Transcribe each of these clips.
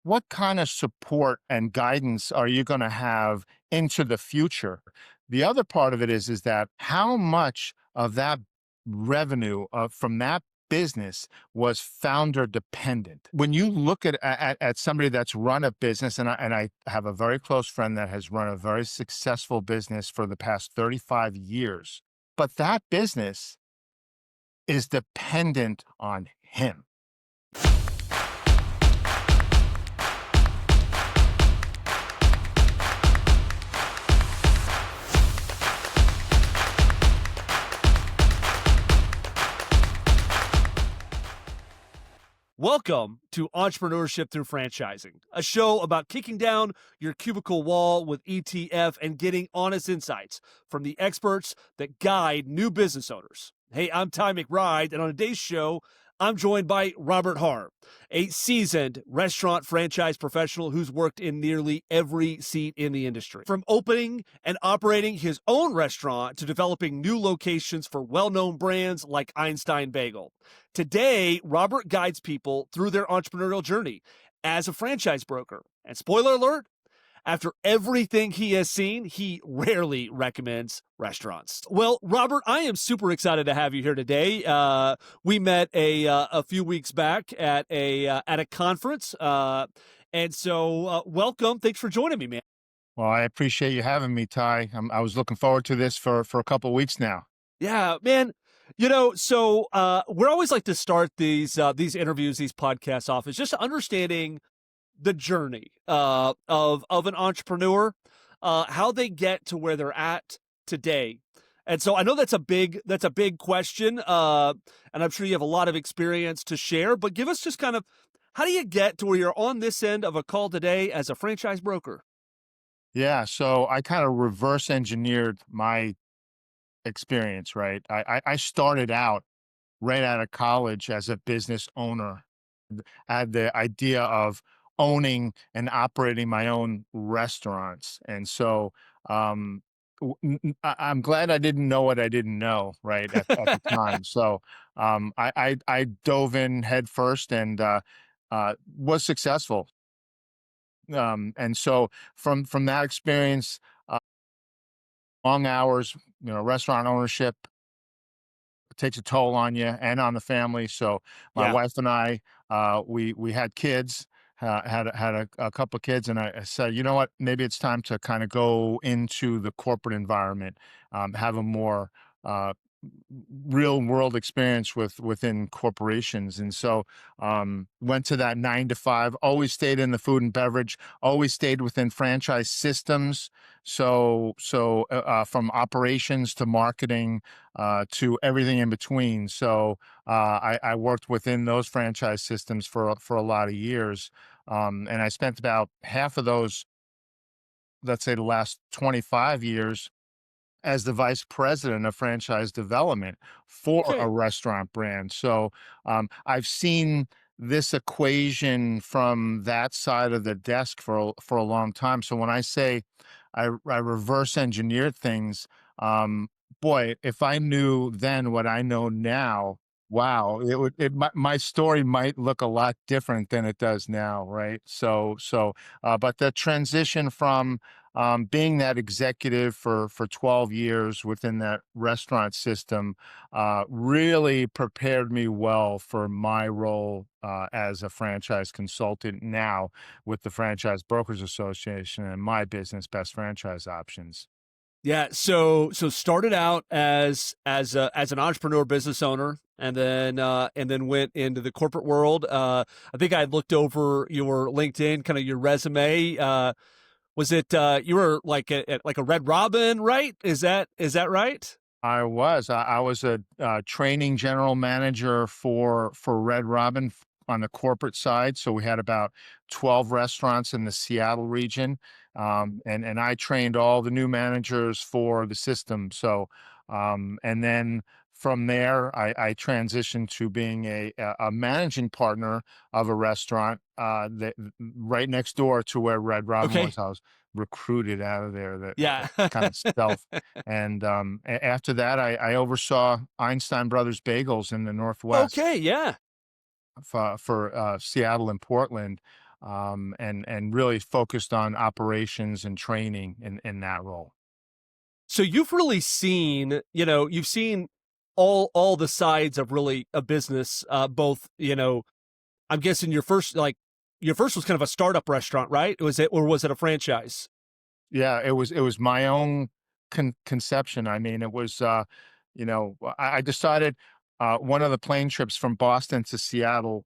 what kind of support and guidance are you going to have into the future? The other part of it is that how much of that revenue from that business was founder dependent. When you look at somebody that's run a business, and I have a very close friend that has run a very successful business for the past 35 years, but that business is dependent on him. Welcome to Entrepreneurship Through Franchising, a show about kicking down your cubicle wall with ETF and getting honest insights from the experts that guide new business owners. Hey, I'm Ty McBride, and on today's show, I'm joined by Robert Haar, a seasoned restaurant franchise professional who's worked in nearly every seat in the industry. From opening and operating his own restaurant to developing new locations for well-known brands like Einstein Bagel. Today, Robert guides people through their entrepreneurial journey as a franchise broker. And spoiler alert, after everything he has seen, he rarely recommends restaurants. Well, Robert, I am super excited to have you here today. We met a few weeks back at a conference, and so welcome. Thanks for joining me, man. Well, I appreciate you having me, Ty. I was looking forward to this for a couple of weeks now. Yeah, man. So we're always like to start these interviews, these podcasts off is just understanding the journey of an entrepreneur, how they get to where they're at today. And so I know that's a big question, and I'm sure you have a lot of experience to share. But give us just kind of how do you get to where you're on this end of a call today as a franchise broker? Yeah, so I kind of reverse engineered my experience, right? I started out right out of college as a business owner. I had the idea of owning and operating my own restaurants. And so I'm glad I didn't know what I didn't know, right, at the time. So I dove in head first and was successful. And so from that experience, uh, long hours, restaurant ownership takes a toll on you and on the family. So my Yeah. wife and I, we had kids, had a couple of kids, and I said, you know what, maybe it's time to kind of go into the corporate environment, have a more uh, real world experience within corporations. And so went to that 9 to 5, always stayed in the food and beverage, always stayed within franchise systems. So from operations to marketing to everything in between. So I worked within those franchise systems for a lot of years. And I spent about half of those, let's say the last 25 years, as the vice president of franchise development for a Okay. restaurant brand. So I've seen this equation from that side of the desk for a long time. So when I say I reverse engineered things, um, boy, if I knew then what I know now, wow, my story might look a lot different than it does now, right? But the transition from being that executive for 12 years within that restaurant system really prepared me well for my role as a franchise consultant now with the Franchise Brokers Association and my business, Best Franchise Options. Yeah, so started out as an entrepreneur business owner, and then went into the corporate world. I think I looked over your LinkedIn, kind of your resume. Was it you were like like a Red Robin, right? Is that right? I was a training general manager for Red Robin on the corporate side. So we had about 12 restaurants in the Seattle region, and I trained all the new managers for the system. So and then from there, I transitioned to being a managing partner of a restaurant that right next door to where Red Robin Okay. was. I was recruited out of there. That Yeah. kind of stealth. And after that, I oversaw Einstein Brothers Bagels in the Northwest Okay. Yeah. for Seattle and Portland. and really focused on operations and training in that role. So you've really seen, you've seen all the sides of really a business, both, I'm guessing your first was kind of a startup restaurant, right? Was it a franchise? Yeah, it was my own conception. I mean, it was I decided one of the plane trips from Boston to Seattle.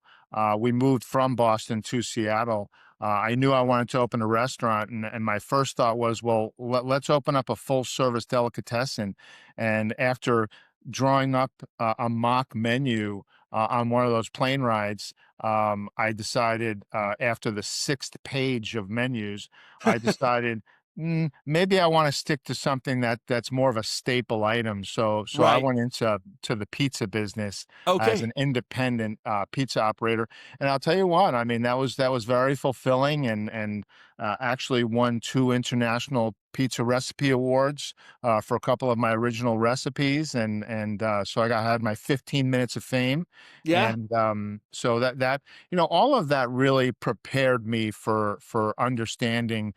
We moved from Boston to Seattle. I knew I wanted to open a restaurant, and my first thought was, well, let's open up a full service delicatessen. And after drawing up a mock menu on one of those plane rides, I decided after the sixth page of menus, I decided maybe I wanna stick to something that's more of a staple item, so I Right. went to the pizza business as Okay. an independent, pizza operator, and I'll tell you what, I mean, that was very fulfilling and actually won 2 international pizza recipe awards, for a couple of my original recipes, and so had my 15 minutes of fame, Yeah. and, so all of that really prepared me for understanding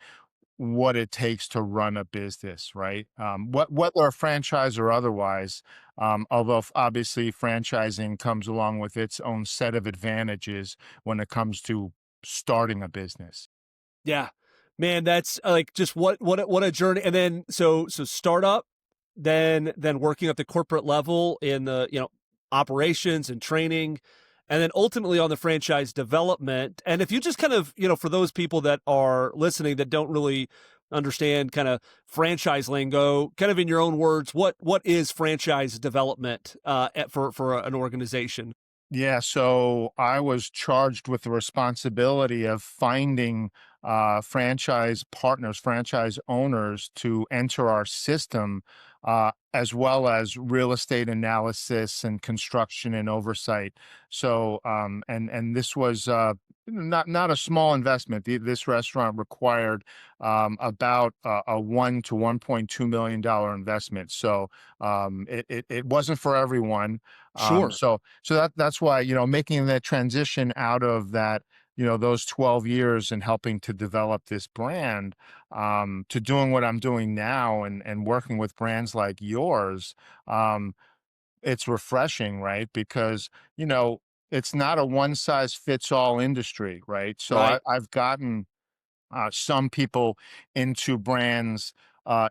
what it takes to run a business, right? Whether a franchise or otherwise, although obviously franchising comes along with its own set of advantages when it comes to starting a business. Yeah. Man, that's like just what a journey. And then so startup, then working at the corporate level in the, operations and training, and then ultimately on the franchise development. And if you just kind of, for those people that are listening that don't really understand kind of franchise lingo, kind of in your own words, what is franchise development for an organization? Yeah, so I was charged with the responsibility of finding franchise partners, franchise owners to enter our system, as well as real estate analysis and construction and oversight. So, and this was not a small investment. This restaurant required about a 1 to 1.2 million dollar investment. So, it wasn't for everyone. Sure. So that's why, making that transition out of that, those 12 years and helping to develop this brand, to doing what I'm doing now and working with brands like yours, um, it's refreshing, right? Because, it's not a one size fits all industry, right? So Right. I've gotten some people into brands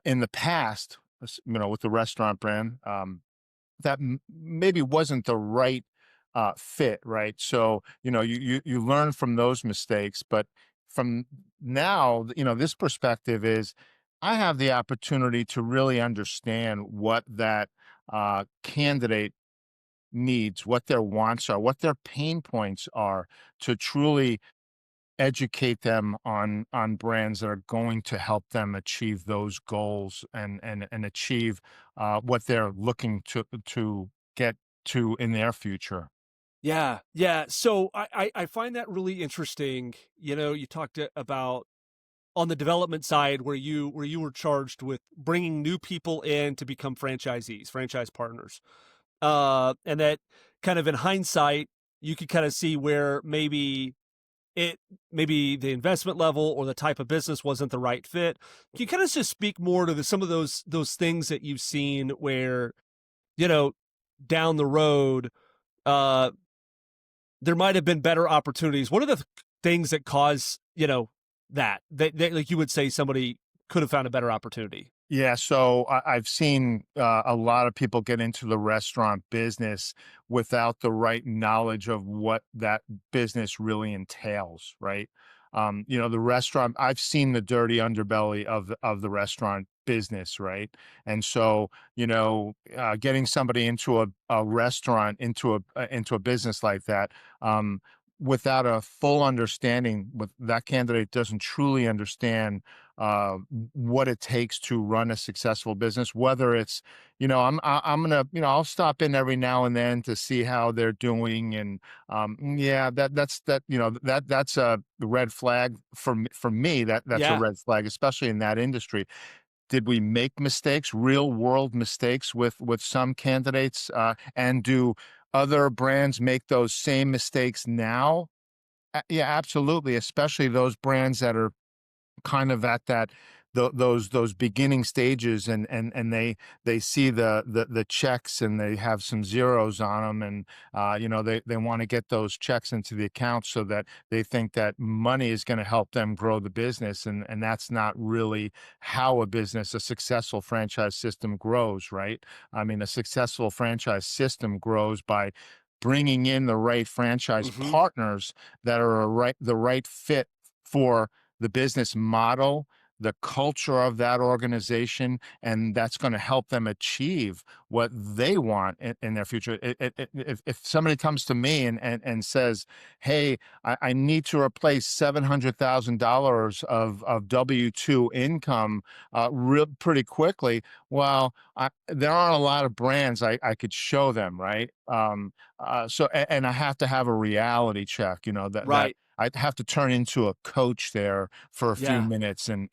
in the past, with the restaurant brand. That maybe wasn't the right fit, right? So you learn from those mistakes, but from now, this perspective is I have the opportunity to really understand what that candidate needs, what their wants are, what their pain points are, to truly educate them on brands that are going to help them achieve those goals and achieve what they're looking to get to in their future. Yeah, yeah. So I find that really interesting. You talked about on the development side where you were charged with bringing new people in to become franchisees, franchise partners, and that kind of in hindsight you could kind of see where it maybe the investment level or the type of business wasn't the right fit. Can you kind of just speak more to some of those things that you've seen where you know down the road? Uh, there might have been better opportunities. What are the things that cause, that like you would say somebody could have found a better opportunity? Yeah, so I've seen a lot of people get into the restaurant business without the right knowledge of what that business really entails, right? The restaurant, I've seen the dirty underbelly of the restaurant business, right? And so, getting somebody into a restaurant, into a business like that, without a full understanding, with that candidate doesn't truly understand what it takes to run a successful business. Whether it's, I'm gonna, I'll stop in every now and then to see how they're doing, and yeah, that's a red flag for me. That's a Yeah. red flag, especially in that industry. Did we make mistakes, real world mistakes with some candidates, and do other brands make those same mistakes now? Yeah, absolutely, especially those brands that are kind of at that those beginning stages, and they see the checks and they have some zeros on them, and they want to get those checks into the account so that they think that money is going to help them grow the business, and that's not really how a successful franchise system grows, right? I mean, a successful franchise system grows by bringing in the right franchise Hmm. partners that are the right fit for the business model, the culture of that organization, and that's going to help them achieve what they want in their future. If somebody comes to me and says, "Hey, I need to replace $700,000 of W-2 income real pretty quickly," well, there aren't a lot of brands I could show them, right? And I have to have a reality check, that Right. I'd have to turn into a coach there for a few Yeah. minutes and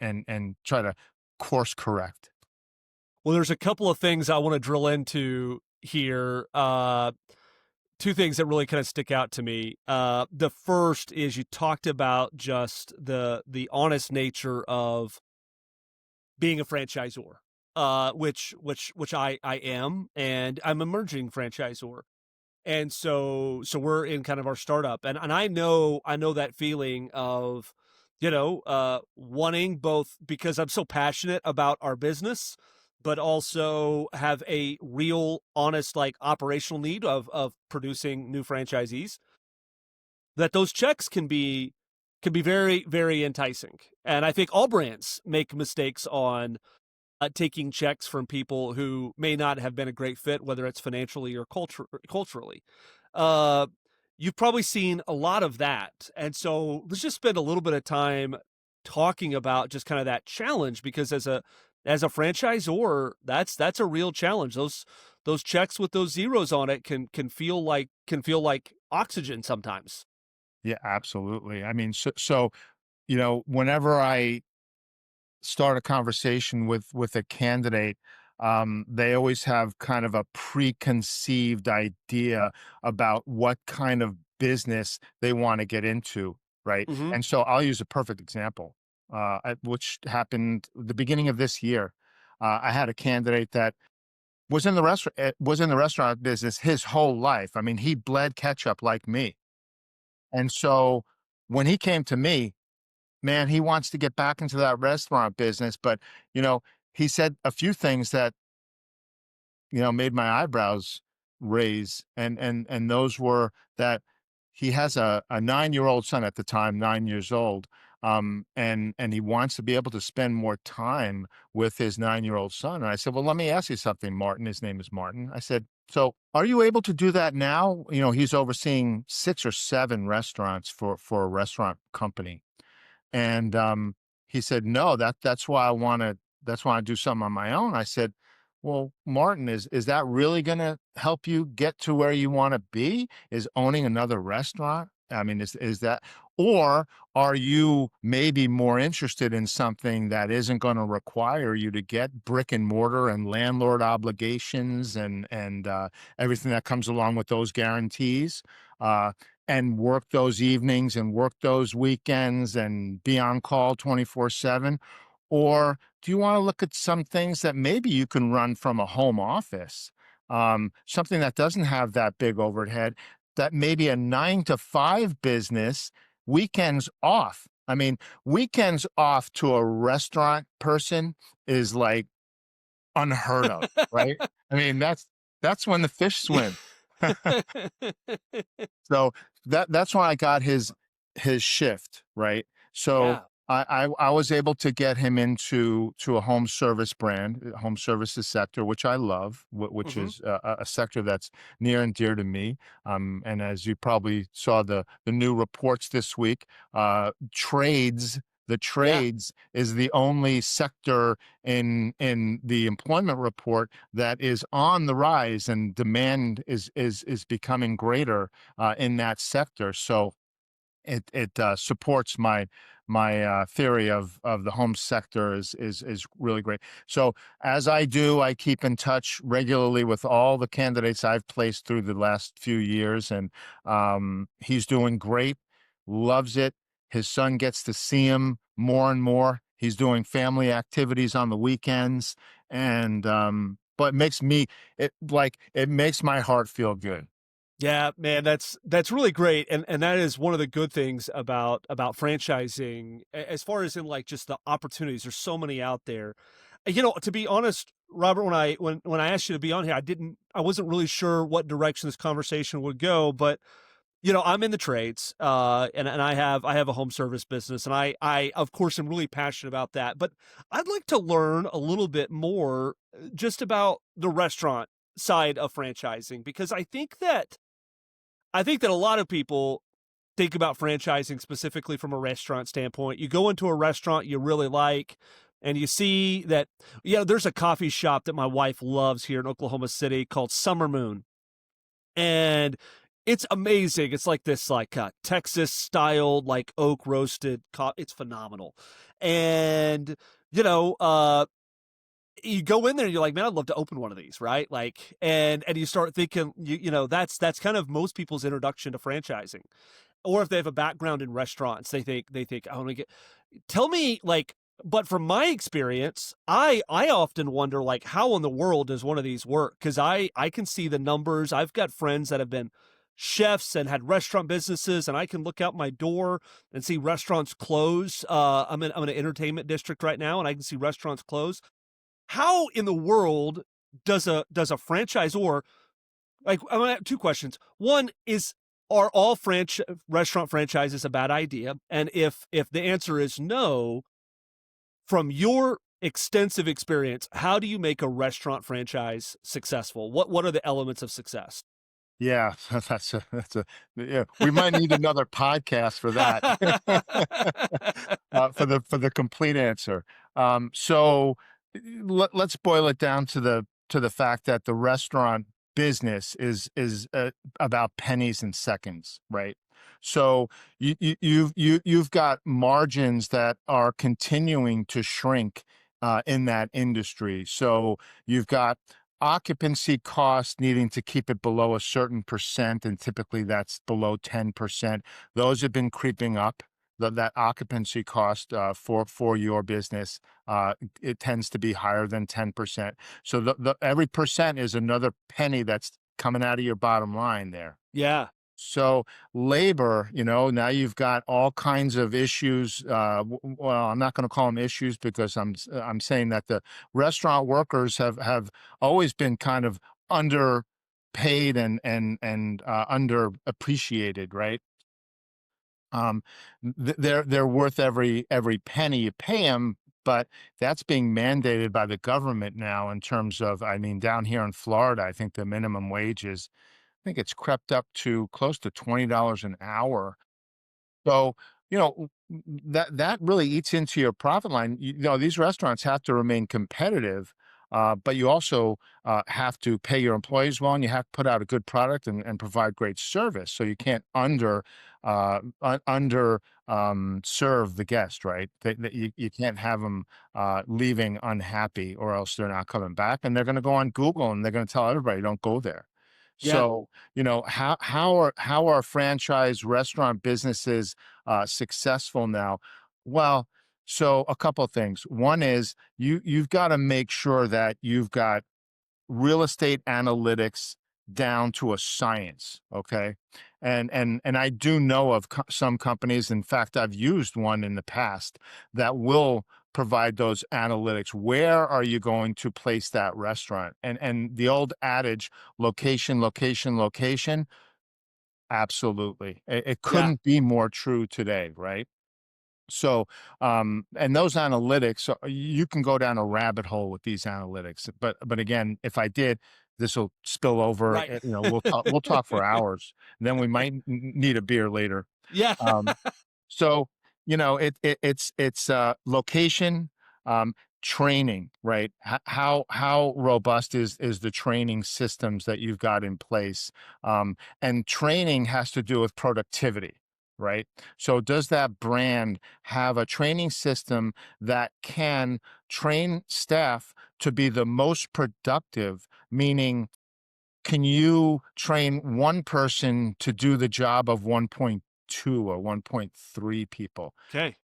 try to course correct. Well, there's a couple of things I want to drill into here. Two things that really kind of stick out to me. The first is you talked about just the honest nature of being a franchisor, which I am, and I'm emerging franchisor. And so we're in kind of our startup, and I know that feeling of, wanting both because I'm so passionate about our business, but also have a real honest, like, operational need of producing new franchisees, that those checks can be very, very enticing. And I think all brands make mistakes on taking checks from people who may not have been a great fit, whether it's financially or culturally. Uh, you've probably seen a lot of that, and so let's just spend a little bit of time talking about just kind of that challenge, because as a franchisor, that's a real challenge. Those checks with those zeros on it can feel like oxygen sometimes. Yeah, absolutely. I mean, whenever I start a conversation with a candidate, they always have kind of a preconceived idea about what kind of business they want to get into, right? Hmm. And so I'll use a perfect example, which happened the beginning of this year. I had a candidate that was in the restaurant business his whole life. I mean, he bled ketchup like me, and so when he came to me, man, he wants to get back into that restaurant business, but, you know, he said a few things that, made my eyebrows raise, and those were that he has a 9-year-old son at the time, 9 years old, and he wants to be able to spend more time with his 9-year-old son, and I said, "Well, let me ask you something, Martin." His name is Martin. I said, "So, are you able to do that now?" He's overseeing 6 or 7 restaurants for a restaurant company. And he said, "No, that's why I do something on my own." I said, "Well, Martin, is that really gonna help you get to where you want to be? Is owning another restaurant? I mean, is that, or are you maybe more interested in something that isn't going to require you to get brick and mortar and landlord obligations and everything that comes along with those guarantees? Uh, and work those evenings and work those weekends and be on call 24/7? Or do you want to look at some things that maybe you can run from a home office? Something that doesn't have that big overhead, that maybe a 9 to 5 business, weekends off. I mean, weekends off to a restaurant person is like unheard of, right? I mean, that's when the fish swim. So that's why I got his shift, right? So Yeah. I was able to get him to a home service brand, home services sector, which I love, which Hmm. is a sector that's near and dear to me. And as you probably saw the new reports this week, the Yeah. trades is the only sector in the employment report that is on the rise, and demand is becoming greater in that sector. So it supports my theory of the home sector is really great. So as I keep in touch regularly with all the candidates I've placed through the last few years, and he's doing great. loves it. His son gets to see him more and more. He's doing family activities on the weekends, and but it makes my heart feel good. Yeah, man, that's really great, and that is one of the good things about franchising, as far as in like just the opportunities. There's so many out there. To be honest, Robert, when I asked you to be on here, I wasn't really sure what direction this conversation would go, but I'm in the trades, and I have a home service business, and I of course am really passionate about that. But I'd like to learn a little bit more just about the restaurant side of franchising because I think that a lot of people think about franchising specifically from a restaurant standpoint. You go into a restaurant you really like, and you see that, there's a coffee shop that my wife loves here in Oklahoma City called Summer Moon. And it's amazing. It's like this like Texas styled like oak roasted it's phenomenal. And you know, you go in there and you're like, man, I'd love to open one of these, right? Like, and you start thinking, that's kind of most people's introduction to franchising. Or if they have a background in restaurants, they think I want to get. Tell me, like, but from my experience, I often wonder, like, how in the world does one of these work? Because I can see the numbers. I've got friends that have been chefs and had restaurant businesses, and I can look out my door and see restaurants close. I'm in an entertainment district right now, and I can see restaurants close. How in the world does a franchisor, like, I'm gonna have two questions. One is, are all restaurant franchises a bad idea? And if the answer is no, from your extensive experience, how do you make a restaurant franchise successful? What are the elements of success? Yeah, that's a yeah. We might need another podcast for that. For the complete answer. So let's boil it down to the fact that the restaurant business is about pennies and seconds, right? So you've got margins that are continuing to shrink in that industry. So you've got occupancy costs needing to keep it below a certain percent, and typically that's below 10%. Those have been creeping up. That occupancy cost for your business, it tends to be higher than 10%. So every percent is another penny that's coming out of your bottom line there. Yeah, So labor, now you've got all kinds of issues. Well, I'm not going to call them issues because I'm saying that the restaurant workers have always been kind of underpaid and underappreciated, right? They're worth every penny you pay them, but that's being mandated by the government now in terms of, I mean, down here in Florida, I think the minimum wage is, I think it's crept up to close to $20 an hour. So, that really eats into your profit line. These restaurants have to remain competitive, but you also have to pay your employees well, and you have to put out a good product and provide great service. So you can't under serve the guest, right? You can't have them leaving unhappy, or else they're not coming back, and they're going to go on Google and they're going to tell everybody, don't go there. yeah, So, how are franchise restaurant businesses successful now? Well, so a couple of things. One is you've got to make sure that you've got real estate analytics down to a science, okay? And I do know of some companies, in fact, I've used one in the past that will provide those analytics. Where are you going to place that restaurant? And the old adage, location, location, location, absolutely. It yeah, couldn't be more true today, right? So, and those analytics, you can go down a rabbit hole with these analytics. But again, if I did, this will spill over. right. We'll talk for hours. Then we might need a beer later. Yeah, Um, so, it's location, um, training, right? How robust is the training systems that you've got in place? And training has to do with productivity, right? So does that brand have a training system that can train staff to be the most productive? Meaning, can you train one person to do the job of 1.2 1.2 or 1.3 people. Okay.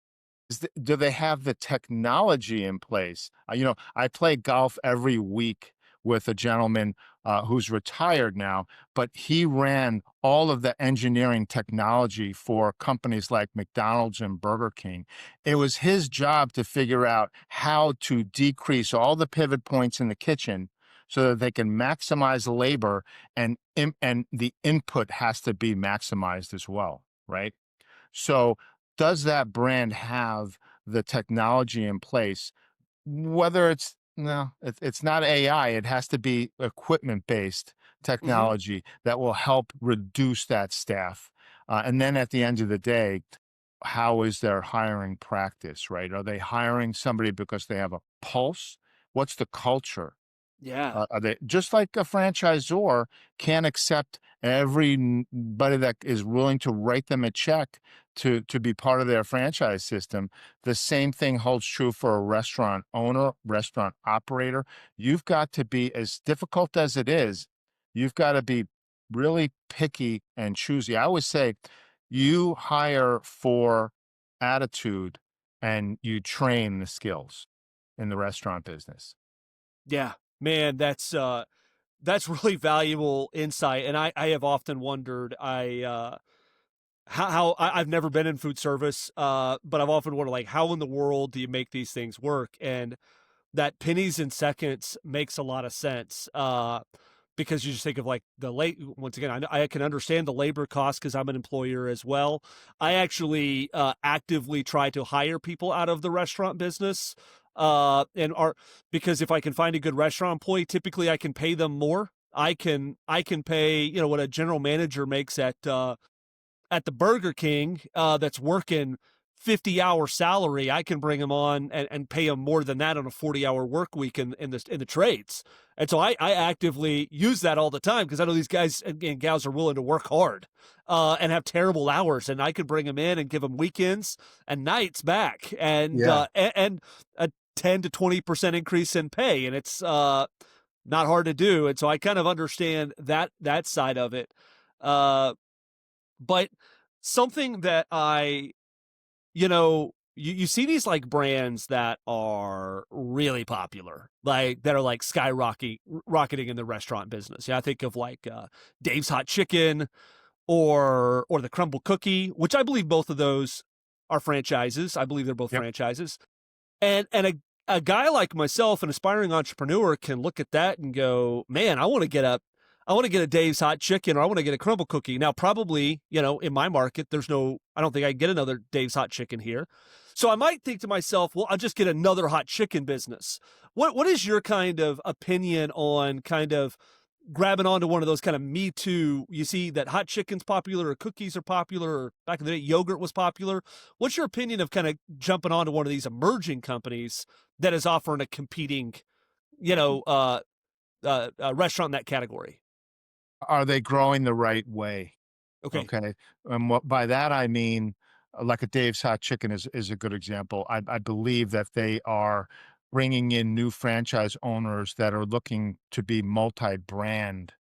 Do they have the technology in place? I play golf every week with a gentleman who's retired now, but he ran all of the engineering technology for companies like McDonald's and Burger King. It was his job to figure out how to decrease all the pivot points in the kitchen so that they can maximize labor, and the input has to be maximized as well, right? So, does that brand have the technology in place? Whether it's no, it's not AI, it has to be equipment-based Hmm. technology that will help reduce that staff. And then at the end of the day, how is their hiring practice, right? Are they hiring somebody because they have a pulse? What's the culture? Yeah. Are they just like a franchisor can't accept everybody that is willing to write them a check to be part of their franchise system? The same thing holds true for a restaurant owner, restaurant operator. You've got to be, as difficult as it is, you've got to be really picky and choosy. I always say you hire for attitude and you train the skills in the restaurant business. Yeah. Man, that's really valuable insight. And I have often wondered, I've never been in food service, but I've often wondered, like, how in the world do you make these things work? And that pennies and seconds makes a lot of sense, because you just think of, like, the late once again, I can understand the labor cost because 'cause I'm an employer as well. I actually, actively try to hire people out of the restaurant business, and are because if I can find a good restaurant employee, typically I can pay them more. I can pay, what a general manager makes at the Burger King, that's working 50-hour salary. I can bring him on and pay him more than that on a 40-hour work week in the trades. And so I actively use that all the time because I know these guys and gals are willing to work hard, and have terrible hours. And I could bring them in and give them weekends and nights back, Yeah. and a 10 to 20% increase in pay. And it's not hard to do. And so I kind of understand that side of it. But something that you see these like brands that are really popular, like that are like rocketing in the restaurant business. Yeah, I think of like Dave's Hot Chicken or the Crumble Cookie, which I believe both of those are franchises. I believe they're both Yep. franchises. And a guy like myself, an aspiring entrepreneur, can look at that and go, "Man, I want to get a Dave's Hot Chicken, or I want to get a Crumble Cookie." Now, probably, in my market, I don't think I can get another Dave's Hot Chicken here. So I might think to myself, well, I'll just get another hot chicken business. What is your kind of opinion on kind of grabbing onto one of those kind of Me Too? You see that hot chicken's popular, or cookies are popular, or back in the day, yogurt was popular. What's your opinion of kind of jumping onto one of these emerging companies that is offering a competing, you know, uh, restaurant in that category? Are they growing the right way? Okay. Okay. And what by that I mean, like a Dave's Hot Chicken is a good example. I believe that they are bringing in new franchise owners that are looking to be multi-brand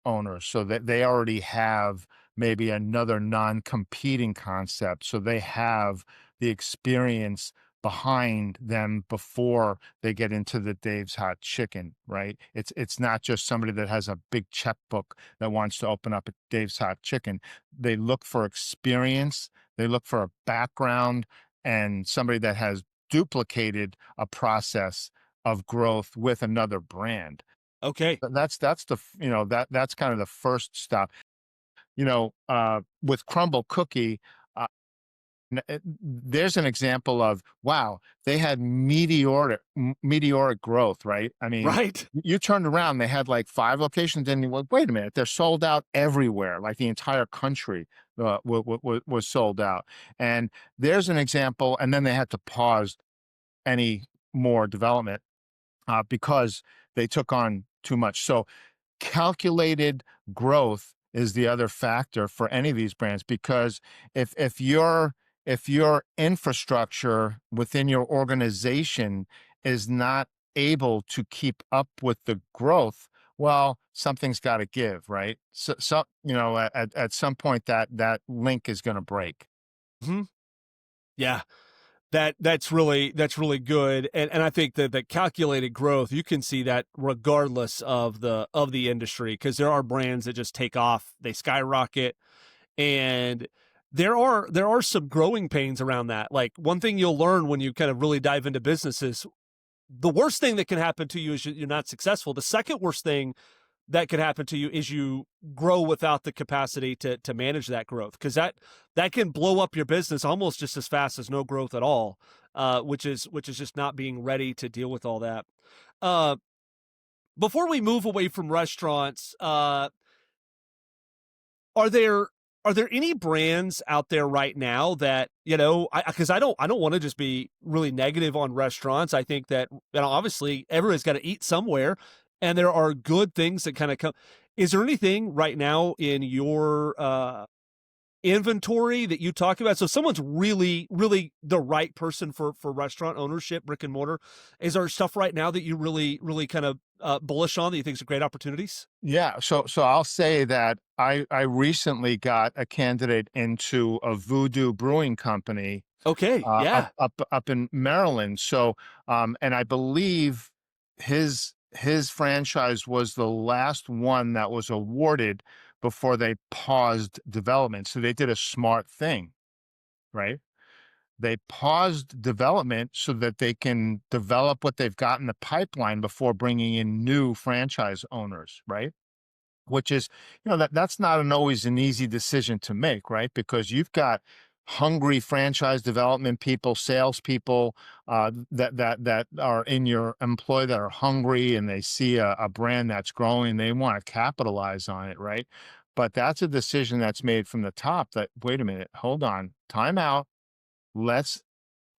owners, so that they already have maybe another non-competing concept, so they have the experience behind them before they get into the Dave's Hot Chicken, right? It's not just somebody that has a big checkbook that wants to open up a Dave's Hot Chicken. They look for experience, they look for a background, and somebody that has duplicated a process of growth with another brand. Okay. That's that's kind of the first stop. With Crumble Cookie, uh, there's an example of, wow, they had meteoric growth, right? I mean, Right. you turned around, they had like 5 locations, and you went, wait a minute, they're sold out everywhere, like the entire country was sold out. And there's an example, and then they had to pause any more development because they took on too much. So calculated growth is the other factor for any of these brands, because if your infrastructure within your organization is not able to keep up with the growth, Well, something's got to give, right? So at some point that link is going to break. Mhm. Yeah. That's really good, and I think that the calculated growth, you can see that regardless of the industry, because there are brands that just take off, they skyrocket, and there are some growing pains around that. Like, one thing you'll learn when you kind of really dive into business is the worst thing that can happen to you is you're not successful. The second worst thing that could happen to you is you grow without the capacity to manage that growth, because that can blow up your business almost just as fast as no growth at all, which is just not being ready to deal with all that. Uh, Before we move away from restaurants, are there are there any brands out there right now that, because I don't want to just be really negative on restaurants. I think that, obviously everybody's got to eat somewhere, and there are good things that kind of come. Is there anything right now in your inventory that you talk about? So someone's really, really the right person for restaurant ownership, brick and mortar. Is there stuff right now that you really, really kind of bullish on that you think is great opportunities? Yeah, so I'll say that I recently got a candidate into a Voodoo Brewing Company Okay, yeah, up in Maryland. So and I believe his franchise was the last one that was awarded before they paused development. So they did a smart thing, right? They paused development so that they can develop what they've got in the pipeline before bringing in new franchise owners, right? Which is, that's not always an easy decision to make, right? Because you've got hungry franchise development people, salespeople that are in your employ that are hungry and they see a brand that's growing, they want to capitalize on it, right? But that's a decision that's made from the top that, wait a minute, hold on, time out. Let's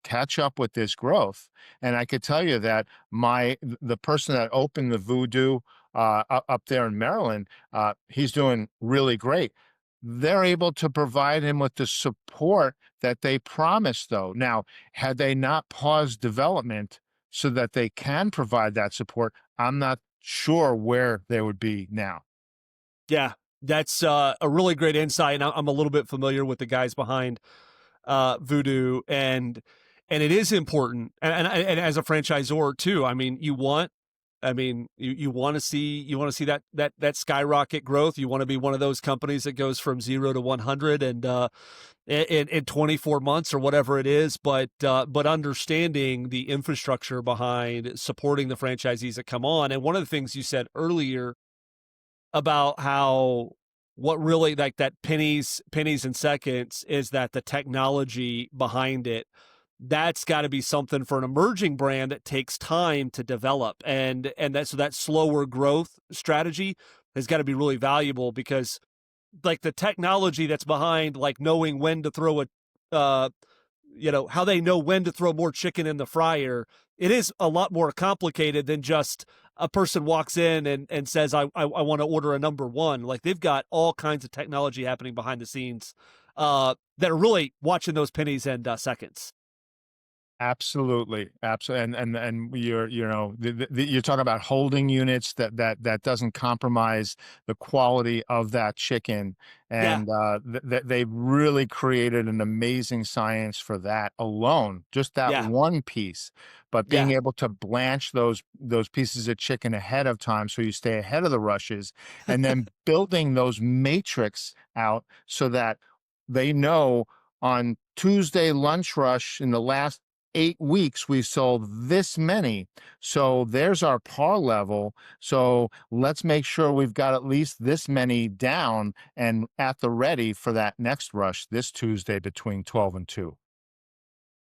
catch up with this growth. And I could tell you that the person that opened the Voodoo up there in Maryland, he's doing really great. They're able to provide him with the support that they promised, though. Now, had they not paused development so that they can provide that support, I'm not sure where they would be now. yeah. That's a really great insight, and I'm a little bit familiar with the guys behind Voodoo, and it is important, and as a franchisor too. I mean, you want to see that skyrocket growth. You want to be one of those companies that goes from 0 to 100 and in 24 months or whatever it is. But understanding the infrastructure behind supporting the franchisees that come on, and one of the things you said earlier about how what really, like, that pennies and seconds, is that the technology behind it, that's got to be something for an emerging brand that takes time to develop, and that slower growth strategy has got to be really valuable, because, like, the technology that's behind, like, knowing when to throw a uh how they know when to throw more chicken in the fryer, it is a lot more complicated than just a person walks in and says, I want to order a number one. Like, they've got all kinds of technology happening behind the scenes that are really watching those pennies and seconds. Absolutely, absolutely, and you're talking about holding units that doesn't compromise the quality of that chicken, Yeah, and they've really created an amazing science for that alone, just that yeah, one piece. But being yeah. able to blanch those pieces of chicken ahead of time, so you stay ahead of the rushes, and then building those matrix out so that they know on Tuesday lunch rush in the last 8 weeks, we sold this many. So there's our par level. So let's make sure we've got at least this many down and at the ready for that next rush this Tuesday between 12 and 2.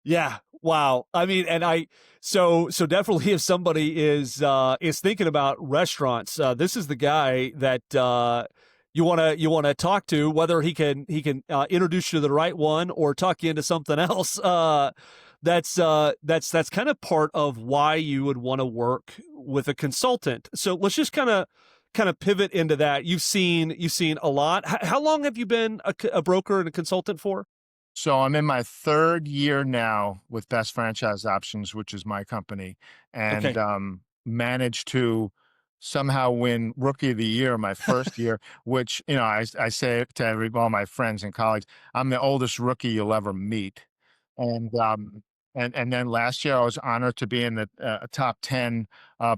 Yeah. Wow. I mean, and so definitely, if somebody is thinking about restaurants, this is the guy that you want to talk to, whether he can introduce you to the right one or talk you into something else. That's kind of part of why you would want to work with a consultant. So let's just kind of pivot into that. You've seen a lot. How long have you been a broker and a consultant for? So I'm in my third year now with Best Franchise Options, which is my company, and Okay. managed to somehow win Rookie of the Year my first year, which, I say to all my friends and colleagues, I'm the oldest rookie you'll ever meet. And, and then last year I was honored to be in the top 10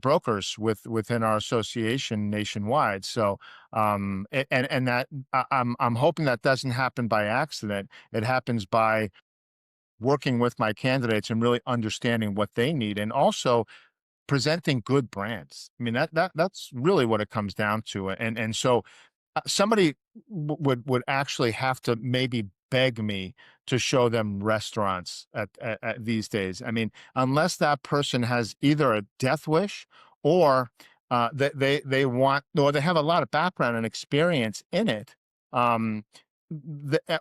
brokers within our association nationwide. So, and that I'm hoping that doesn't happen by accident. It happens by working with my candidates and really understanding what they need, and also presenting good brands. I mean, that's really what it comes down to. And so somebody would actually have to maybe beg me to show them restaurants at these days. I mean, unless that person has either a death wish, or they want, or they have a lot of background and experience in it. Um,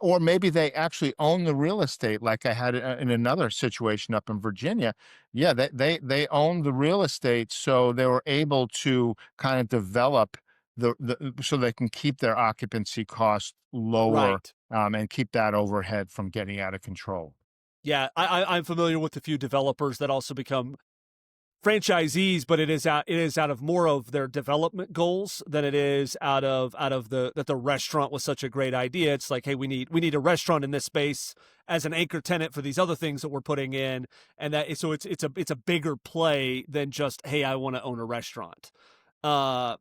or maybe they actually own the real estate, like I had in another situation up in Virginia. Yeah, they own the real estate, so they were able to kind of develop so they can keep their occupancy costs lower, Right. and keep that overhead from getting out of control. Yeah, I'm familiar with a few developers that also become franchisees, but it is out of more of their development goals than it is out of the that the restaurant was such a great idea. It's like, hey, we need a restaurant in this space as an anchor tenant for these other things that we're putting in, and so it's a bigger play than just, hey, I want to own a restaurant. Uh,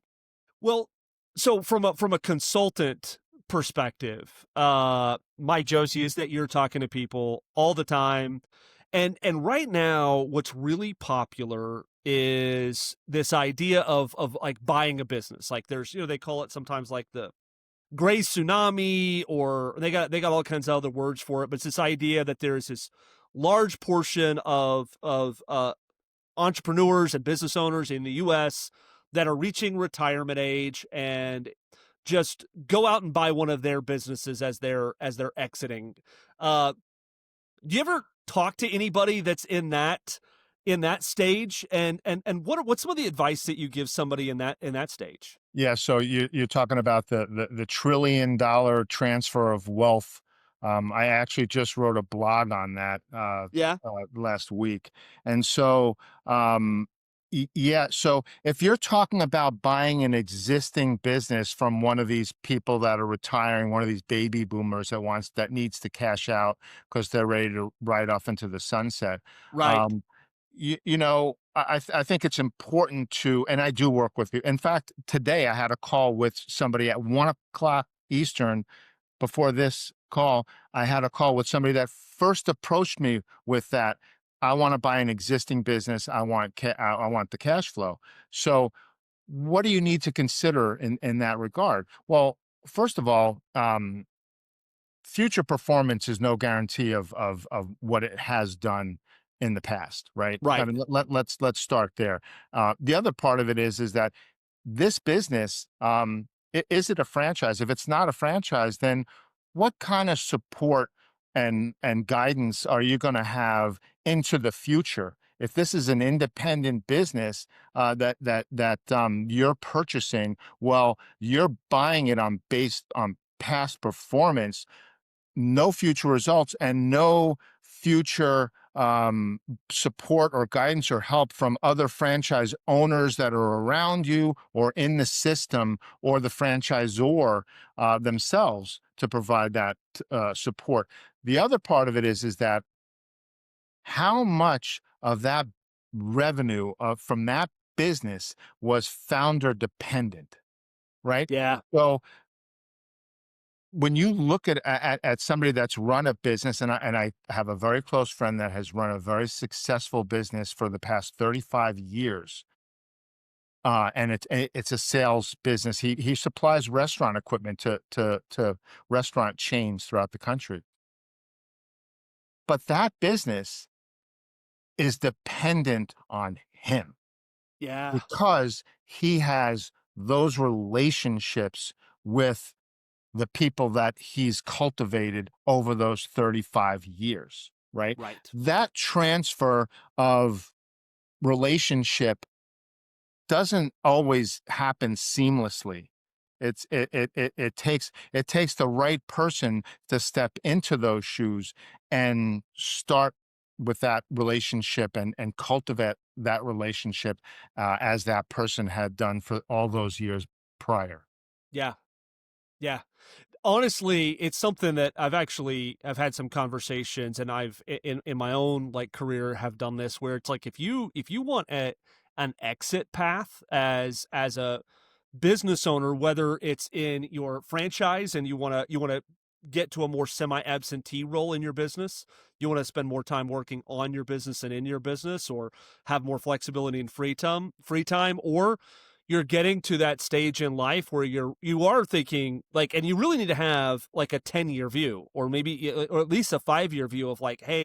well, so from a consultant perspective, my Josie is that you're talking to people all the time, and right now, what's really popular is this idea of like buying a business. Like there's, they call it sometimes like the gray tsunami, or they got all kinds of other words for it, but it's this idea that there's this large portion of entrepreneurs and business owners in the US that are reaching retirement age and just go out and buy one of their businesses as they're exiting. Uh, do you ever talk to anybody that's in that stage? And what's some of the advice that you give somebody in that stage? Yeah, so you're talking about the $1 trillion transfer of wealth. I actually just wrote a blog on that Yeah. last week, and so yeah. So if you're talking about buying an existing business from one of these people that are retiring, one of these baby boomers that needs to cash out because they're ready to ride off into the sunset. Right. um, I think it's important to, and I do work with people. In fact, today I had a call with somebody at 1 o'clock Eastern. Before this call, I had a call with somebody that first approached me with that. I want to buy an existing business. I want the cash flow. So, what do you need to consider in that regard? Well, first of all, future performance is no guarantee of what it has done in the past, right? I Right. mean, let's start there. The other part of it is that this business, is it a franchise? If it's not a franchise, then what kind of support and guidance are you going to have into the future? If this is an independent business that you're purchasing, well, you're buying it on based on past performance, no future results, and no future support or guidance or help from other franchise owners that are around you or in the system, or the franchisor themselves to provide that support. The other part of it is that how much of that revenue from that business was founder dependent, right? Yeah. So when you look at somebody that's run a business, and I have a very close friend that has run a very successful business for the past 35 years, and it's a sales business. He supplies restaurant equipment to restaurant chains throughout the country. But that business is dependent on him Yeah. because he has those relationships with the people that he's cultivated over those 35 years, right? Right. That transfer of relationship doesn't always happen seamlessly. It takes the right person to step into those shoes and start with that relationship and cultivate that relationship as that person had done for all those years prior. Yeah. Yeah. Honestly, it's something that I've had some conversations, and in my own like career have done this where it's like if you want an exit path as a business owner, whether it's in your franchise and you want to get to a more semi-absentee role in your business, you want to spend more time working on your business and in your business, or have more flexibility and free time, or you're getting to that stage in life where you are thinking like, and you really need to have like a 10-year view, or maybe or at least a 5-year view of like, hey,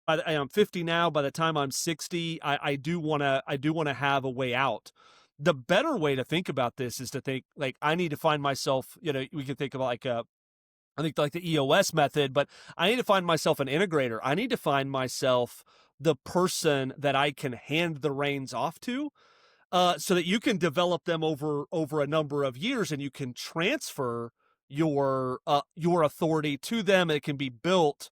I'm 50 now. By the time I'm 60, I do want to have a way out. The better way to think about this is to think like I need to find myself. We can think about like I think like the EOS method, but I need to find myself an integrator. I need to find myself the person that I can hand the reins off to, so that you can develop them over a number of years, and you can transfer your authority to them. And it can be built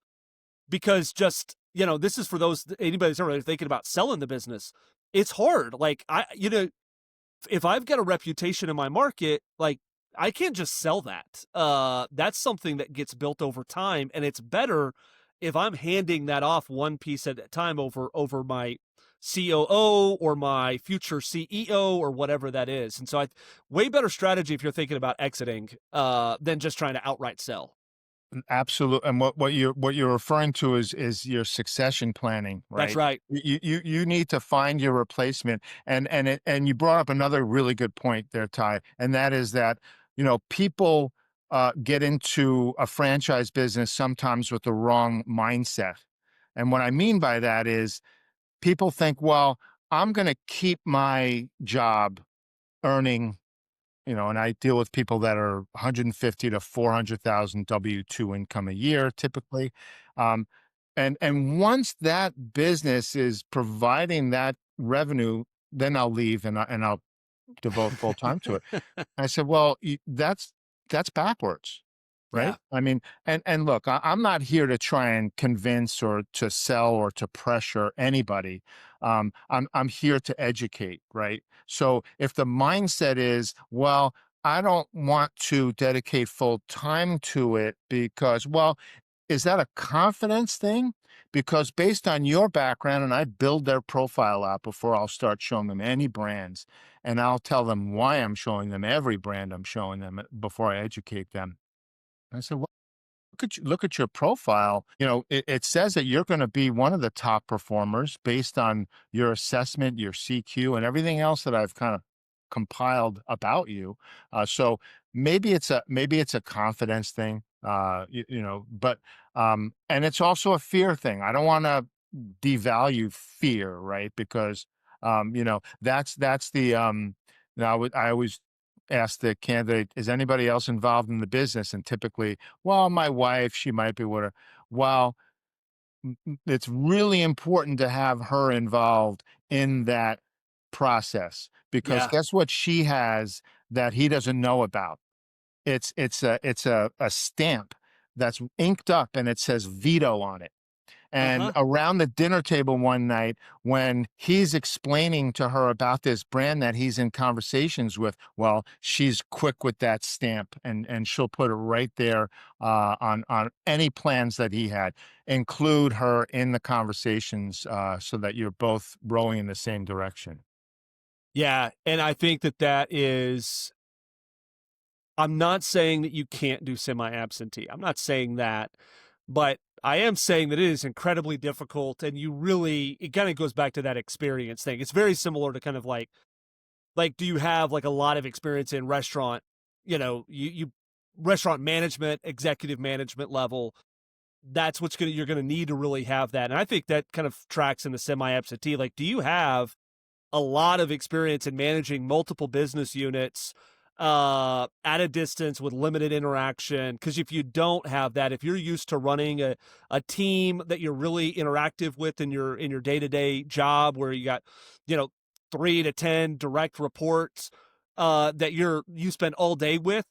because just this is for those anybody that's ever thinking about selling the business. It's hard. Like if I've got a reputation in my market, like I can't just sell that. That's something that gets built over time, and it's better if I'm handing that off one piece at a time over my COO or my future CEO or whatever that is. And so way better strategy if you're thinking about exiting than just trying to outright sell. Absolutely, and what you're referring to is your succession planning, That's right? right. You need to find your replacement, and you brought up another really good point there, Ty, and that is that people get into a franchise business sometimes with the wrong mindset, and what I mean by that is people think, well, I'm going to keep my job earning, and I deal with people that are 150 to 400,000 W-2 income a year typically. Um, and once that business is providing that revenue, then I'll leave and I'll devote full time to it. I said, "Well, that's backwards, right?" Yeah. I mean, and look, I'm not here to try and convince or to sell or to pressure anybody. I'm here to educate, right? So if the mindset is, well, I don't want to dedicate full time to it because, well, is that a confidence thing? Because based on your background, and I build their profile out before I'll start showing them any brands, and I'll tell them why I'm showing them every brand I'm showing them before I educate them. I said, well, look at your profile. It says that you're going to be one of the top performers based on your assessment, your CQ, and everything else that I've kind of compiled about you. So maybe it's a confidence thing. But and it's also a fear thing. I don't want to devalue fear, right? Because that's the now I always ask the candidate, is anybody else involved in the business? And typically, well, my wife, she might be with her. Well, it's really important to have her involved in that process because Yeah. guess what she has that he doesn't know about? It's a stamp that's inked up and it says veto on it. And Uh-huh. around the dinner table one night, when he's explaining to her about this brand that he's in conversations with, well, she's quick with that stamp, and she'll put it right there on any plans that he had. Include her in the conversations so that you're both rowing in the same direction. Yeah. And I think that is, I'm not saying that you can't do semi-absentee. I'm not saying that, but I am saying that it is incredibly difficult, and it kind of goes back to that experience thing. It's very similar to kind of like do you have like a lot of experience in restaurant, you restaurant management, executive management level. That's you're going to need to really have that. And I think that kind of tracks in the semi-absentee. Like, do you have a lot of experience in managing multiple business units at a distance with limited interaction? Because if you don't have that, if you're used to running a team that you're really interactive with in your day-to-day job, where you got, you know, 3 to 10 direct reports that you spend all day with,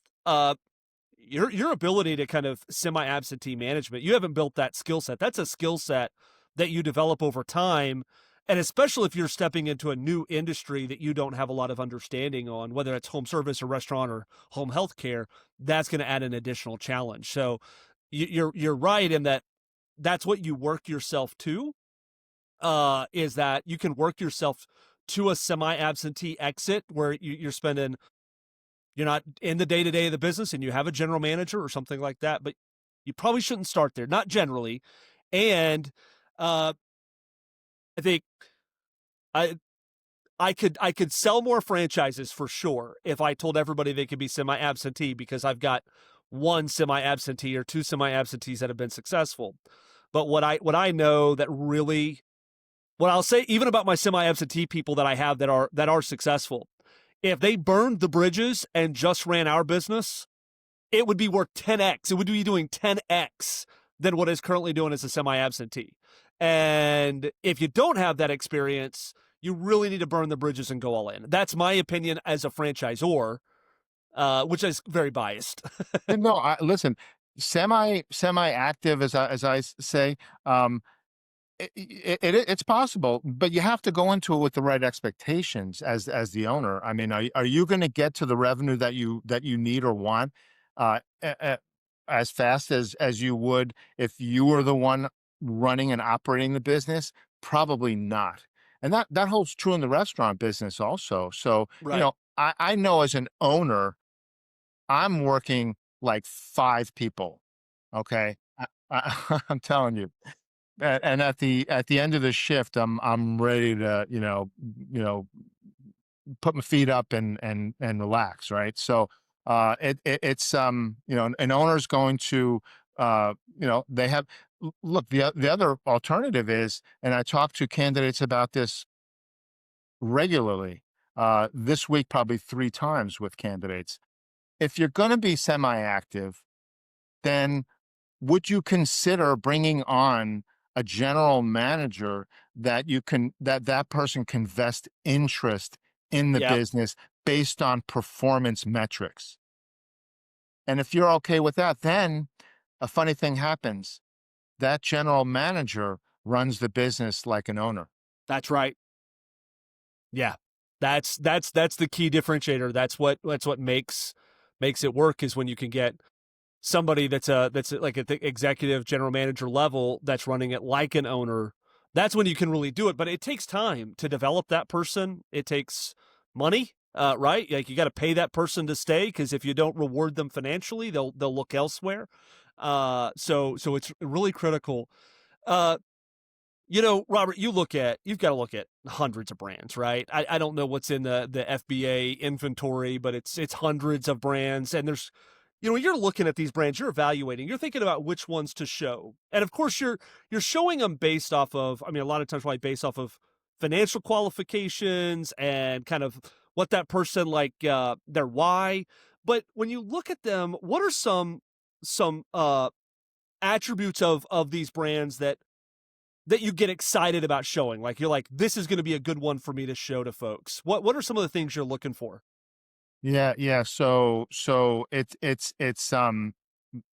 your ability to kind of semi-absentee management, you haven't built that skill set. That's a skill set that you develop over time. And especially if you're stepping into a new industry that you don't have a lot of understanding on, whether it's home service or restaurant or home health care, that's going to add an additional challenge. So you're right in that that's what you work yourself to, is that you can work yourself to a semi-absentee exit where you're not in the day-to-day of the business and you have a general manager or something like that, but you probably shouldn't start there, not generally. And uh, I think I I could sell more franchises for sure if I told everybody they could be semi-absentee, because I've got one semi-absentee or two semi-absentees that have been successful. But what I know that really, what I'll say even about my semi-absentee people that I have that are successful, if they burned the bridges and just ran our business, it would be worth 10x. It would be doing 10x than what it's currently doing as a semi-absentee. And if you don't have that experience, you really need to burn the bridges and go all in. That's my opinion as a franchisor, which is very biased. And no, listen, semi active, as say, um, it's possible, but you have to go into it with the right expectations as the owner. I mean, are you going to get to the revenue that you need or want, uh, a- a- as fast as you would if you were the one running and operating the business? Probably not. And that holds true in the restaurant business also. So, Right. I know as an owner, I'm working like 5 people. Okay. I'm telling you. And at the end of the shift, I'm ready to, put my feet up and relax, right? So, it's, an owner's going to, they have look, the other alternative is, and I talk to candidates about this regularly, this week, probably 3 times with candidates. If you're gonna be semi-active, then would you consider bringing on a general manager that person can vest interest in the Yeah, business based on performance metrics? And if you're okay with that, then a funny thing happens. That general manager runs the business like an owner. that's right. Yeah. That's the key differentiator. That's what makes it work, is when you can get somebody like at the executive general manager level that's running it like an owner. That's when you can really do it, but it takes time to develop that person. It takes money, right? Like, you got to pay that person to stay, because if you don't reward them financially, they'll look elsewhere. So it's really critical. Uh, Robert, you've got to look at hundreds of brands, right? I don't know what's in the FBA inventory, but it's hundreds of brands. And when you're looking at these brands, you're evaluating, you're thinking about which ones to show. And of course, you're showing them based off of, I mean, a lot of times probably based off of financial qualifications and kind of what that person, like, their why. But when you look at them, what are some attributes of these brands that you get excited about showing? Like, you're like, this is going to be a good one for me to show to folks. What are some of the things you're looking for? Yeah, yeah. So it's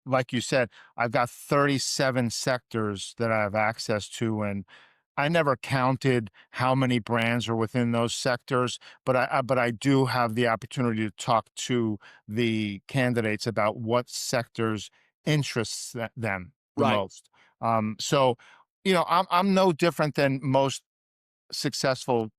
like you said, I've got 37 sectors that I have access to, and I never counted how many brands are within those sectors, but I do have the opportunity to talk to the candidates about what sectors interests them the Right. most. So, I'm no different than most successful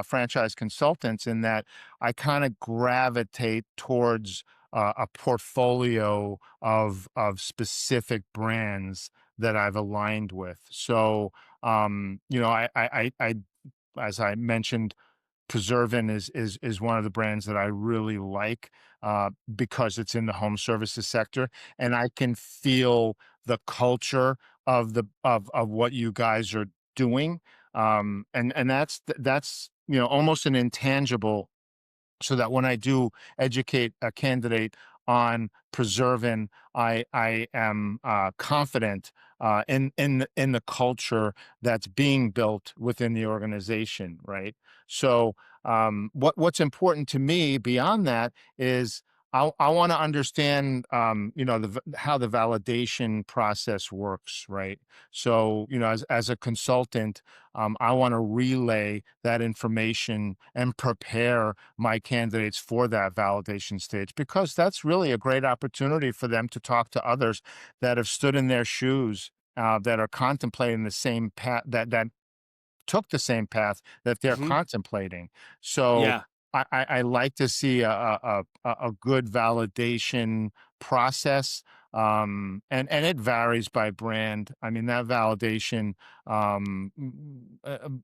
franchise consultants in that I kind of gravitate towards a portfolio of specific brands that I've aligned with. So, I as I mentioned, Preservin is one of the brands that I really like, because it's in the home services sector, and I can feel the culture of what you guys are doing, and that's almost an intangible, so that when I do educate a candidate on preserving, I am confident in the culture that's being built within the organization, right? So, what's important to me beyond that is I want to understand, how the validation process works, right? So, as a consultant, I want to relay that information and prepare my candidates for that validation stage, because that's really a great opportunity for them to talk to others that have stood in their shoes, that are contemplating the same path, that took the same path that they're Mhm. contemplating. So Yeah. I like to see a good validation process, and it varies by brand. I mean, that validation,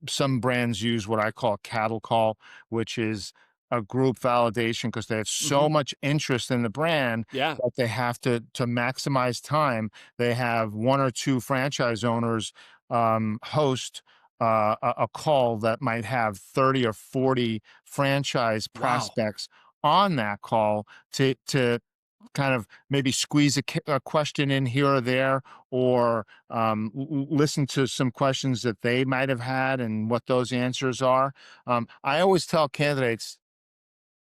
some brands use what I call cattle call, which is a group validation, because they have so Mhm. much interest in the brand Yeah. that they have to maximize time. They have one or two franchise owners host a call that might have 30 or 40 franchise Wow. prospects on that call, to kind of maybe squeeze a question in here or there, or listen to some questions that they might have had and what those answers are. I always tell candidates,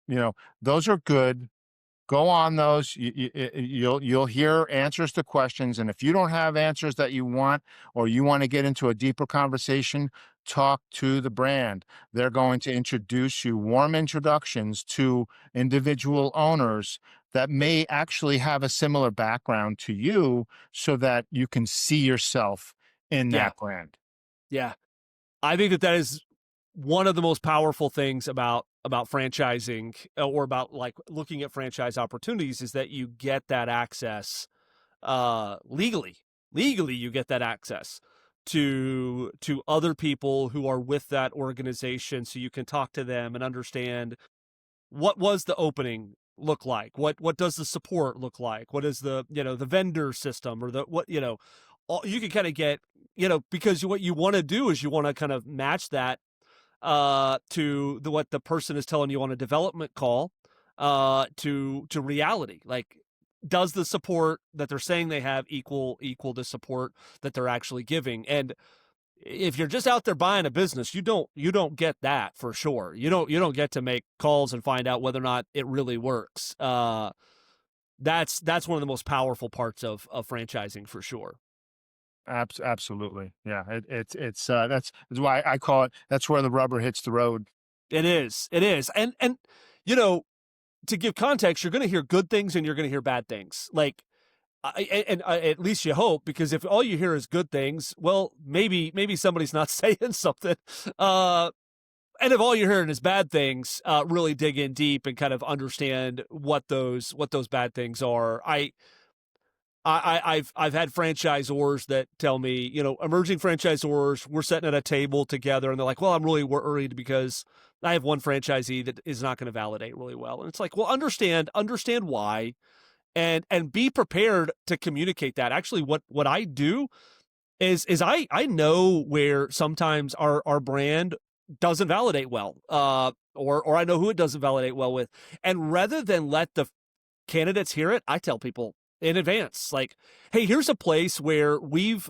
you know, those are good. Go on those. You'll hear answers to questions, and if you don't have answers that you want, or you want to get into a deeper conversation, talk to the brand. They're going to introduce you, warm introductions to individual owners that may actually have a similar background to you, so that you can see yourself in Yeah. that brand. Yeah. I think that that is one of the most powerful things about franchising, or about like looking at franchise opportunities, is that you get that access legally. Legally, you get that access to other people who are with that organization, so you can talk to them and understand what was the opening look like, what does the support look like, what is the, the vendor system, or the what, you can kind of get, because what you want to do is you want to kind of match that to the what the person is telling you on a development call, to reality. Like, does the support that they're saying they have equal the support that they're actually giving? And if you're just out there buying a business, you don't get that for sure. You don't get to make calls and find out whether or not it really works. That's one of the most powerful parts of franchising for sure. Absolutely, yeah. That's why I call it. That's where the rubber hits the road. It is, and you know to give context, you're going to hear good things and you're going to hear bad things. Like, at least you hope, because if all you hear is good things, well, maybe somebody's not saying something. Uh, and if all you're hearing is bad things, really dig in deep and kind of understand what those bad things are. I've had franchisors that tell me, emerging franchisors, we're sitting at a table together, and they're like, "Well, I'm really worried because I have one franchisee that is not going to validate really well." And it's like, well, understand why, and be prepared to communicate that. Actually, what I do is I know where sometimes our brand doesn't validate well, or I know who it doesn't validate well with, and rather than let the candidates hear it, I tell people in advance, like, "Hey, here's a place where we've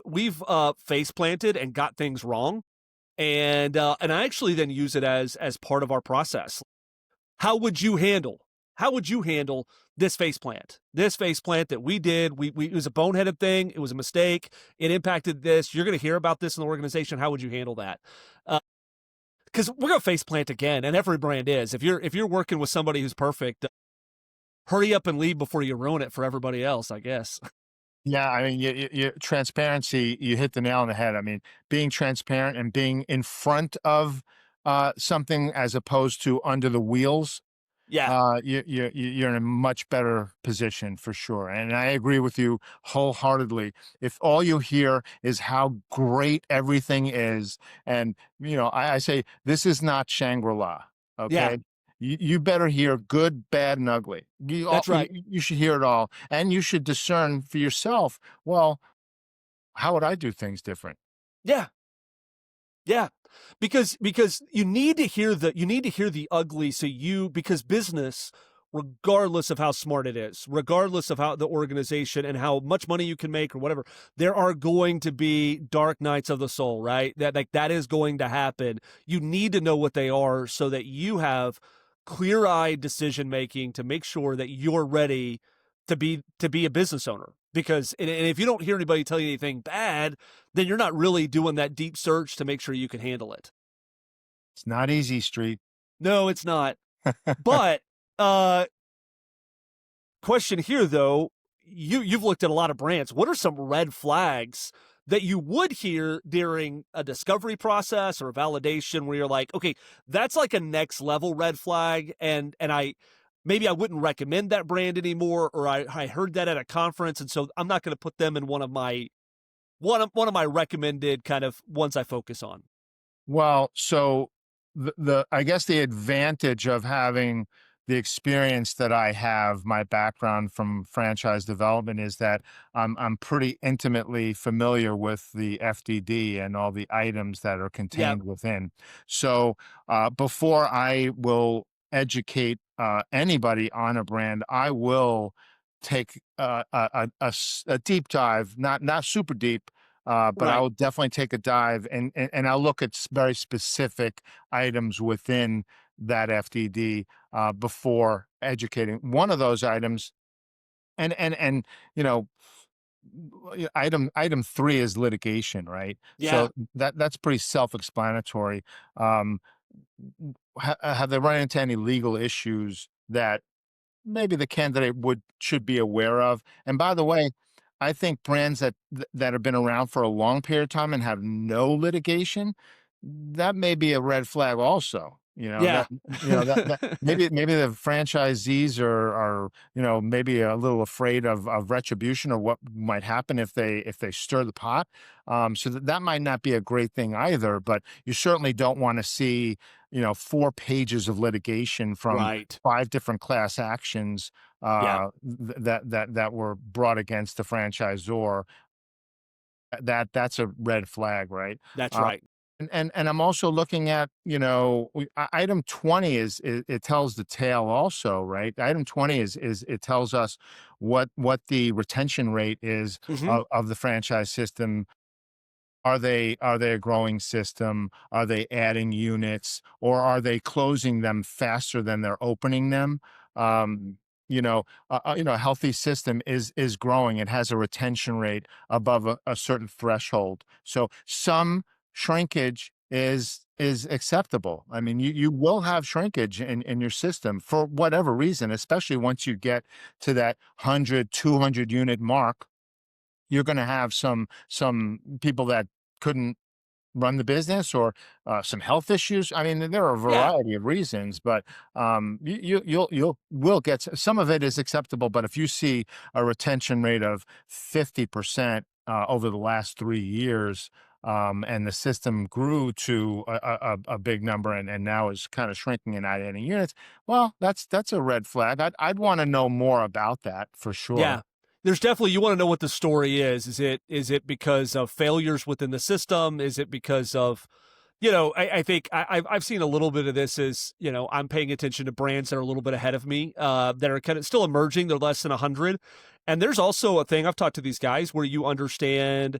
face planted and got things wrong, and I actually then use it as part of our process. How would you handle? How would you handle this face plant? This face plant that we did, we it was a boneheaded thing. It was a mistake. It impacted this. You're going to hear about this in the organization. How would you handle that?" Because we're going to face plant again, and every brand is. If you're working with somebody who's perfect, hurry up and leave before you ruin it for everybody else, I guess. Yeah, I mean, transparency. You hit the nail on the head. I mean, being transparent and being in front of something, as opposed to under the wheels, Yeah, you're in a much better position for sure. And I agree with you wholeheartedly. If all you hear is how great everything is, and I say this is not Shangri-La, yeah, okay? You better hear good, bad, and ugly. that's right. You should hear it all, and you should discern for yourself. Well, how would I do things different? Yeah, yeah, because you need to hear the ugly, so because business, regardless of how smart it is, regardless of how the organization and how much money you can make or whatever, there are going to be dark nights of the soul, right? That is going to happen. You need to know what they are so that you have clear-eyed decision making to make sure that you're ready to be a business owner. Because and if you don't hear anybody tell you anything bad, then you're not really doing that deep search to make sure you can handle it. It's not easy, Street. No, it's not. But uh question here though, you've looked at a lot of brands. What are some red flags that you would hear during a discovery process or a validation where you're like, okay, that's like a next level red flag, and I maybe I wouldn't recommend that brand anymore, or I heard that at a conference, and so I'm not going to put them in one of my recommended kind of ones I focus on. Well, so the I guess the advantage of having the experience that I have, my background from franchise development, is that I'm pretty intimately familiar with the FDD and all the items that are Yeah, contained within. So before I will educate anybody on a brand, I will take a deep dive, not super deep, but I right. will definitely take a dive and I'll look at very specific items within that FDD before educating. One of those items, and you know, item three is litigation, right? Yeah, So that's pretty self-explanatory. Um, have they run into any legal issues that maybe the candidate would should be aware of? And by the way, I think brands that have been around for a long period of time and have no litigation, that may be a red flag also. yeah, That maybe the franchisees are maybe a little afraid of retribution or what might happen if they stir the pot. So that might not be a great thing either. But you certainly don't want to see 4 pages of litigation from right. 5 different class actions Yeah, that were brought against the franchisor. That's a red flag, right? that's Uh, right. and I'm also looking at, item 20 it tells the tale also, right? Item 20 is it tells us what the retention rate is Hmm. of the franchise system. Are they a growing system? Are they adding units, or are they closing them faster than they're opening them? Um, a healthy system is growing. It has a retention rate above a certain threshold. So some shrinkage is acceptable. I mean, you will have shrinkage in your system for whatever reason, especially once you get to that 100, 200 unit mark. You're going to have some people that couldn't run the business, or some health issues. I mean, there are a Yeah, variety of reasons, but you'll will get some of it is acceptable. But if you see a retention rate of 50% over the last 3 years, and the system grew to a big number, and now is kind of shrinking and not adding units, well, that's a red flag. I'd want to know more about that for sure. yeah. There's definitely you want to know what the story is. Is it because of failures within the system? Is it because of I think I've seen a little bit of this as, I'm paying attention to brands that are a little bit ahead of me, that are kind of still emerging. They're less than 100. And there's also a thing I've talked to these guys where you understand,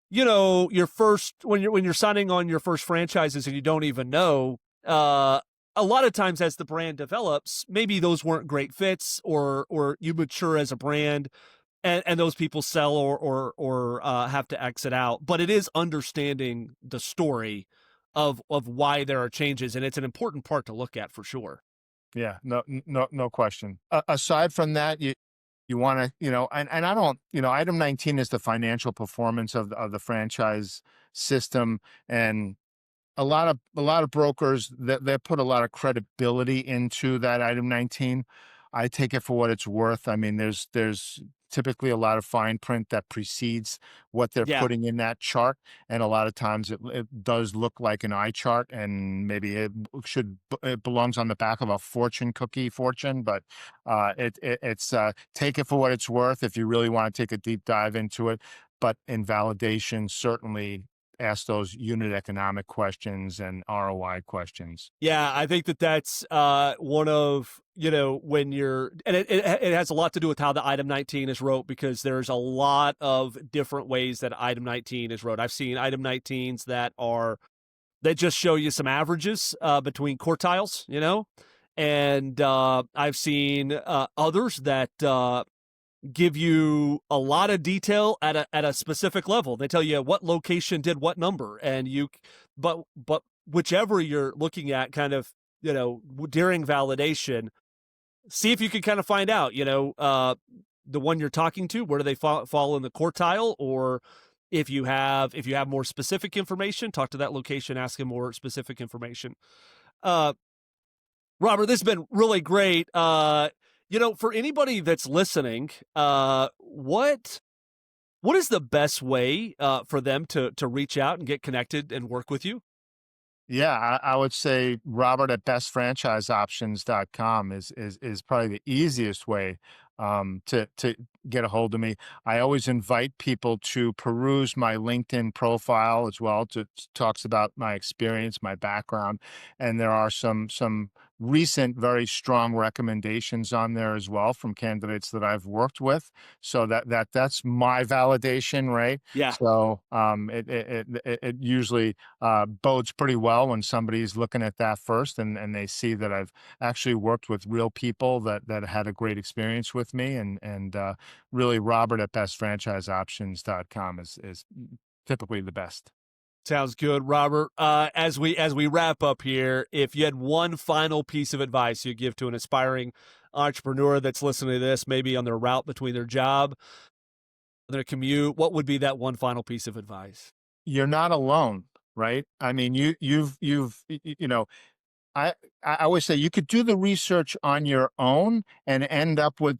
your first, when you're signing on your first franchises and you don't even know, a lot of times as the brand develops, maybe those weren't great fits, or you mature as a brand, and those people sell or have to exit out. But it is understanding the story of why there are changes, and it's an important part to look at for sure. Yeah, no question. Aside from that, you want to, and I don't, item 19 is the financial performance of the franchise system, and a lot of brokers that they put a lot of credibility into that item 19. I take it for what it's worth. I mean, there's typically a lot of fine print that precedes what they're Yeah, putting in that chart, and a lot of times it does look like an eye chart, and maybe it belongs on the back of a fortune, but it's take it for what it's worth if you really want to take a deep dive into it. But in validation, certainly ask those unit economic questions and ROI questions. yeah. I think that's one of when you're, and it has a lot to do with how the item 19 is wrote, because there's a lot of different ways that item 19 is wrote. I've seen item 19s that just show you some averages between quartiles, And I've seen others that give you a lot of detail at a specific level. They tell you what location did what number, and but whichever you're looking at, kind of, during validation, see if you can kind of find out, the one you're talking to, where do they fall in the quartile, or if you have more specific information, talk to that location, ask them more specific information. Uh, Robert, this has been really great. For anybody that's listening, what is the best way for them to reach out and get connected and work with you? Yeah, I would say Robert at bestfranchiseoptions.com is probably the easiest way to get a hold of me. I always invite people to peruse my LinkedIn profile as well. To talks about my experience, my background, and there are some recent very strong recommendations on there as well from candidates that I've worked with. So that's my validation, right? Yeah. So it usually bodes pretty well when somebody's looking at that first, and they see that I've actually worked with real people that had a great experience with me, and really Robert at bestfranchiseoptions.com is typically the best. Sounds good, Robert. As we wrap up here, if you had one final piece of advice you'd give to an aspiring entrepreneur that's listening to this, maybe on their route between their job, their commute, what would be that one final piece of advice? You're not alone, right? I mean, you know, I I always say you could do the research on your own and end up with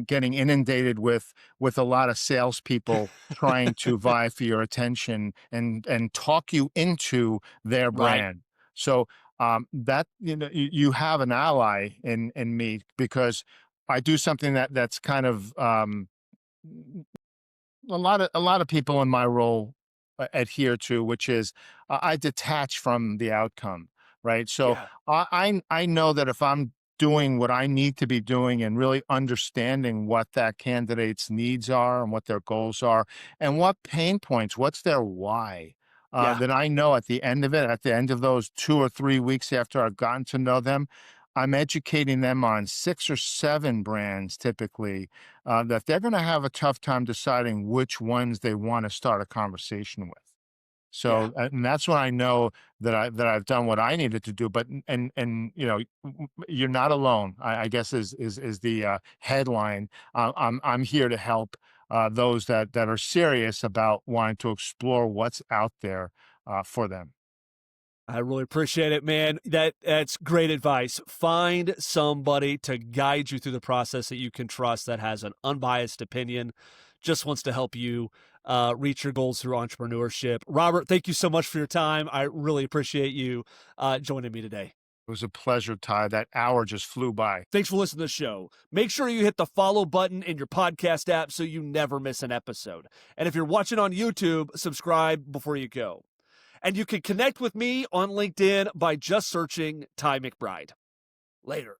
getting inundated with a lot of salespeople trying to vie for your attention and talk you into their Right. brand. So that you have an ally in me because I do something that's kind of a lot of people in my role adhere to, which is I detach from the outcome, right? So Yeah. I know that if I'm doing what I need to be doing and really understanding what that candidate's needs are and what their goals are and what pain points, what's their why. Yeah. Then I know at the end of it, at the end of those 2 or 3 weeks after I've gotten to know them, I'm educating them on 6 or 7 brands typically that they're going to have a tough time deciding which ones they want to start a conversation with. Yeah. So, and that's when I know that I've done what I needed to do. But you're not alone. I guess is the headline. I'm here to help those that are serious about wanting to explore what's out there for them. I really appreciate it, man. That's great advice. Find somebody to guide you through the process that you can trust, that has an unbiased opinion, just wants to help you reach your goals through entrepreneurship. Robert, thank you so much for your time. I really appreciate you joining me today. It was a pleasure, Ty. That hour just flew by. Thanks for listening to the show. Make sure you hit the follow button in your podcast app so you never miss an episode. And if you're watching on YouTube, subscribe before you go. And you can connect with me on LinkedIn by just searching Ty McBride. Later.